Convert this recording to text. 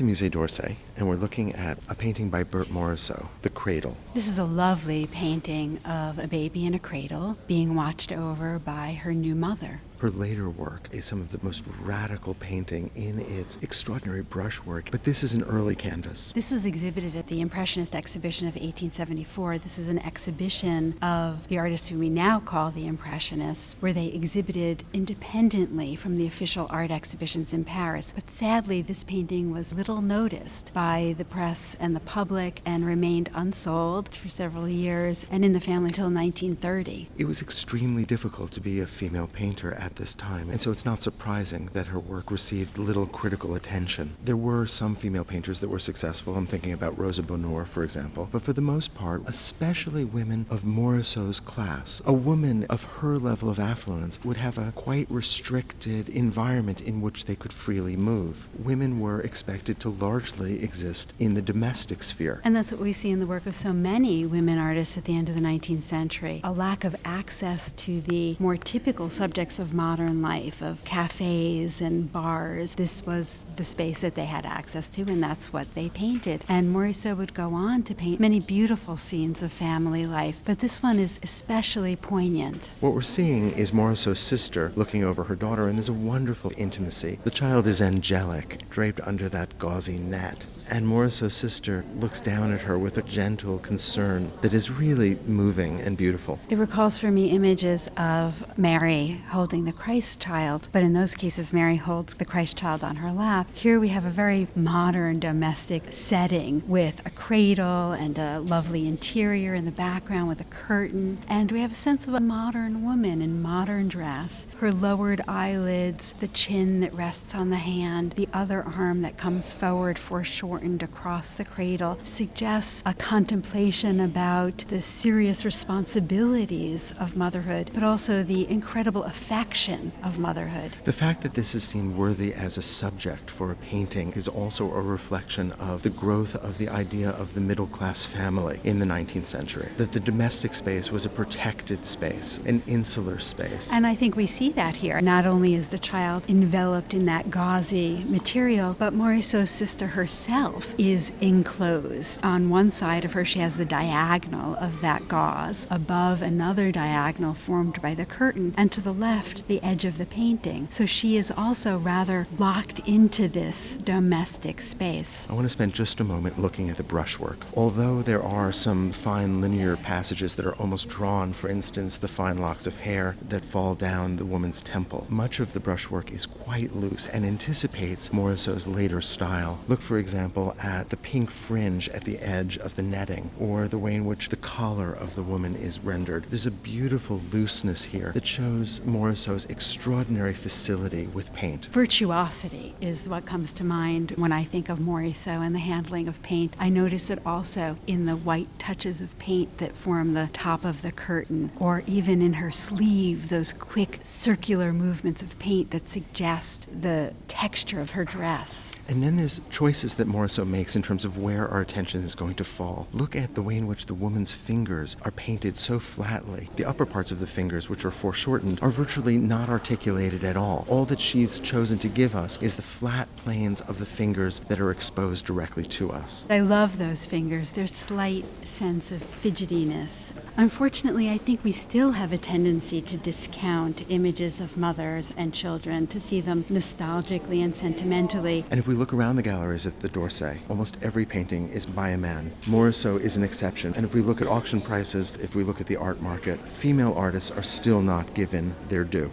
the Musée d'Orsay, and we're looking at a painting by Berthe Morisot, The Cradle. This is a lovely painting of a baby in a cradle being watched over by her new mother. Her later work is some of the most radical painting in its extraordinary brushwork, but this is an early canvas. This was exhibited at the Impressionist exhibition of 1874. This is an exhibition of the artists who we now call the Impressionists, where they exhibited independently from the official art exhibitions in Paris. But sadly, this painting was little noticed by the press and the public and remained unsold for several years and in the family until 1930. It was extremely difficult to be a female painter at this time, and so it's not surprising that her work received little critical attention. There were some female painters that were successful. I'm thinking about Rosa Bonheur, for example, but for the most part, especially women of Morisot's class, a woman of her level of affluence would have a quite restricted environment in which they could freely move. Women were expected to largely exist in the domestic sphere. And that's what we see in the work of so many women artists at the end of the 19th century. A lack of access to the more typical subjects of modern life, of cafes and bars. This was the space that they had access to, and that's what they painted. And Morisot would go on to paint many beautiful scenes of family life, but this one is especially poignant. What we're seeing is Morisot's sister looking over her daughter, and there's a wonderful intimacy. The child is angelic, draped under that gauzy net, and Morisot's sister looks down at her with a gentle concern that is really moving and beautiful. It recalls for me images of Mary holding the Christ child, but in those cases Mary holds the Christ child on her lap. Here we have a very modern domestic setting with a cradle and a lovely interior in the background with a curtain, and we have a sense of a modern woman in modern dress. Her lowered eyelids, the chin that rests on the hand, the other arm that comes forward foreshortened across the cradle suggests a contemplation about the serious responsibilities of motherhood, but also the incredible affection of motherhood. The fact that this is seen worthy as a subject for a painting is also a reflection of the growth of the idea of the middle-class family in the 19th century, that the domestic space was a protected space, an insular space. And I think we see that here. Not only is the child enveloped in that gauzy material, but Morisot's sister herself is enclosed. On one side of her, she has the diagonal of that gauze, above another diagonal formed by the curtain, and to the left, the edge of the painting. So she is also rather locked into this domestic space. I want to spend just a moment looking at the brushwork. Although there are some fine linear passages that are almost drawn, for instance, the fine locks of hair that fall down the woman's temple, much of the brushwork is quite loose and anticipates Morisot's later style. Look, for example, at the pink fringe at the edge of the netting, or the way in which the collar of the woman is rendered. There's a beautiful looseness here that shows Morisot's extraordinary facility with paint. Virtuosity is what comes to mind when I think of Morisot and the handling of paint. I notice it also in the white touches of paint that form the top of the curtain, or even in her sleeve, those quick circular movements of paint that suggest the texture of her dress. And then there's choices that Morisot makes in terms of where our attention is going to fall. Look at the way in which the woman's fingers are painted so flatly. The upper parts of the fingers, which are foreshortened, are virtually not articulated at all. All that she's chosen to give us is the flat planes of the fingers that are exposed directly to us. I love those fingers, their slight sense of fidgetiness. Unfortunately, I think we still have a tendency to discount images of mothers and children, to see them nostalgically and sentimentally. And if we look around the galleries at the d'Orsay, almost every painting is by a man. Morisot is an exception. And if we look at auction prices, if we look at the art market, female artists are still not given their due.